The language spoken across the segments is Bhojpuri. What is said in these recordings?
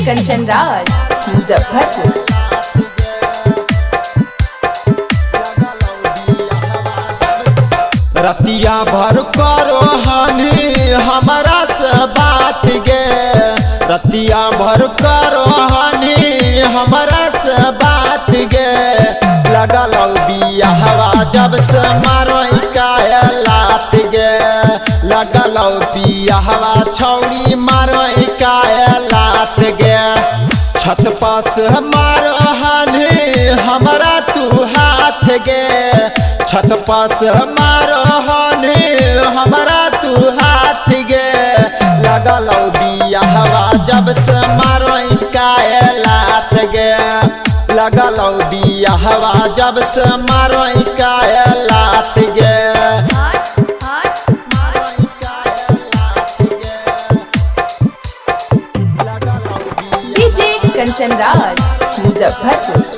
कंचन राज मुजफ्फरपुर। रतिया भर करो हनी हमारा से बात गे, रतिया भर करो हनी हमारा से बात गे। लगल बियाहवा जब से मारो लात गे, लगल बियाहवा छौड़ी मारो लात गे। छत पास मारो हनी हमारा तू हाथ गे, छत पास मारो हनी हमारा तू हाथ गे। लगल बियाहवा जब से मारो लात गे, लगल बियाहवा जब से मारो लात गे। डीजे कंचन राज मुजफ्फरपुर।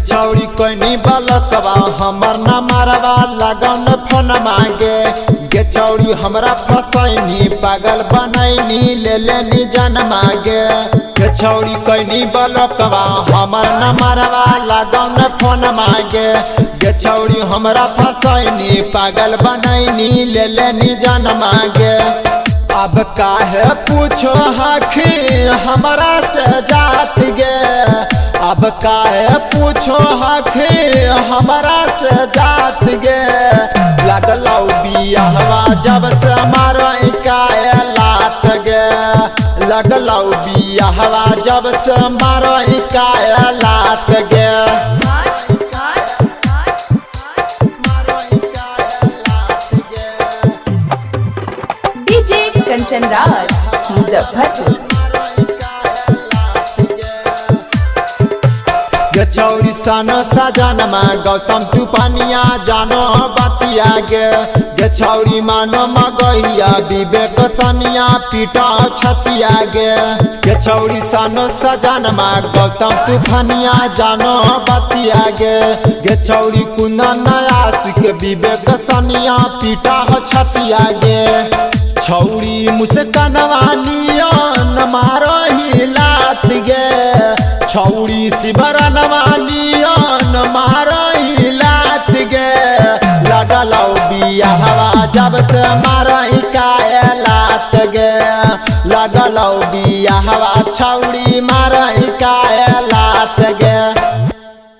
छौड़ी कोनी बलकवा हमर न मारवा लगन फोन मांगे गे। छौड़ी हमरा फसैनी पागल बनैनी ले लेनी जन मांगे गे। छौड़ी कोनी बलकवा हमर न मारवा लगन फोन मांगे गे। छौड़ी हमरा फसैनी पागल बनैनी ले लेनी जन मांगे। अब काहे पूछो हखी हमरा से जात गे, अब काहे पूछो हखी हमरा से जात गे। लगलौ बियाहवा जब से मारो लात गे, लगलौ बियाहवा जब से मारो लात गे। डीजे कंचन राज मुजफ्फरपुर। छौड़ी सानो सजनमा गौतम तूफानिया जानो बतिया गे। छौड़ी मानो मगहिया विवेक सनिया पीटा छतिया गे। छौड़ी सानो सजनमा गौतम तूफानिया जानो बतिया गे। छौड़ी कुंदन आशिक विवेक सनिया पीटा छतिया गे। छौड़ी मुस्कानवा नियन मारो ही लात गे, छौड़ी शिवरनवा